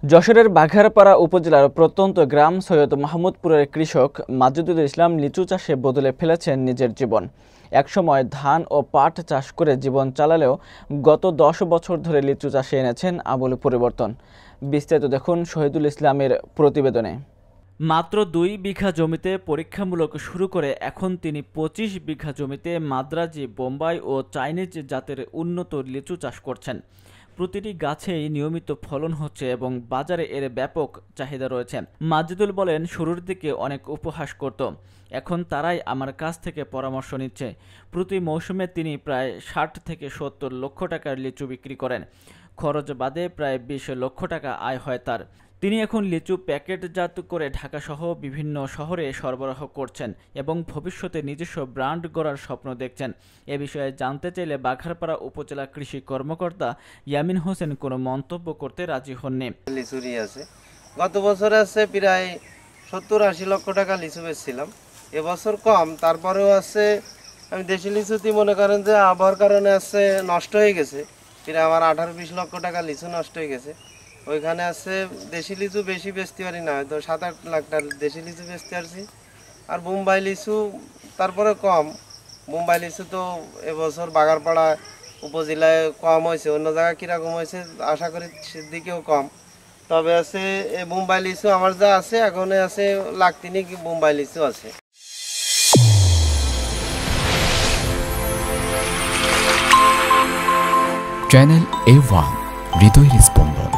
যশোরের বাঘারপাড়া উপজেলার প্রত্যন্ত গ্রাম সৈয়দ মাহমুদপুরের কৃষক মাজেদুল ইসলাম লিচু চাষে বদলে ফেলেছেন নিজের জীবন। একসময় ধান ও পাট চাষ করে জীবন চালালেও গত 10 বছর ধরে লিচু চাষে এনেছেন আমূল পরিবর্তন। বিস্তারিত দেখুন শহীদুল ইসলামের প্রতিবেদনে। মাত্র 2 বিঘা জমিতে পরীক্ষামূলক শুরু করে এখন তিনি 25 বিঘা জমিতে মাদ্রাজি, বোম্বাই ও চাইনিজ জাতের উন্নত লিচু চাষ করছেন। প্রতিটি গাছেই নিয়মিত ফলন হচ্ছে এবং বাজারে এর ব্যাপক চাহিদা রয়েছে। মাজেদুল বলেন, শুরুর দিকে অনেক উপহাস করত, এখন তারাই আমার কাছ থেকে পরামর্শ নিচ্ছে। প্রতি মৌসুমে তিনি প্রায় 60 থেকে 70 লক্ষ টাকার লিচু বিক্রি করেন। খরচ বাদে প্রায় 20 লক্ষ টাকা আয় হয় তার। তিনি এখন লিচু প্যাকেটজাত করে ঢাকাসহ বিভিন্ন শহরে সরবরাহ করছেন এবং ভবিষ্যতে নিজস্ব ব্র্যান্ড গড়ার স্বপ্ন দেখছেন। এ বিষয়ে জানতে চাইলে বাঘারপাড়া উপজেলা কৃষি কর্মকর্তা ইয়ামিন হোসেন কোনো মন্তব্য করতে রাজি হননি। লিচুরি আছে, গত বছর আছে প্রায় 70-80 লক্ষ টাকা লিচু বেচছিলাম। এবছর কম, তারপরেও আছে। আমি দেশি লিচুতে মনে করেন যে আবহাওয়ার কারণে আছে নষ্ট হয়ে গেছে, প্রায় আমার 18-20 লক্ষ টাকা লিচু নষ্ট হয়ে গেছে। ওইখানে আছে দেশি লিচু বেশি বেচতে পারি না, হয়তো 7-8 লাখ টাকা দেশি লিচু বেচতে পারছি। আর বোম্বাই লিচু তারপরে কম। বোম্বাই লিচু তো এবছর বাগারপাড়া উপজেলায় কম হয়েছে, অন্য জায়গায় কীরকম হয়েছে আশা করি সেদিকেও কম। তবে আছে বোম্বাই লিচু আমার যা আছে এখন আছে 1.3 লাখ বোম্বাই লিচু আছে। চ্যানেল A1 হৃদয়ের স্পন্দন।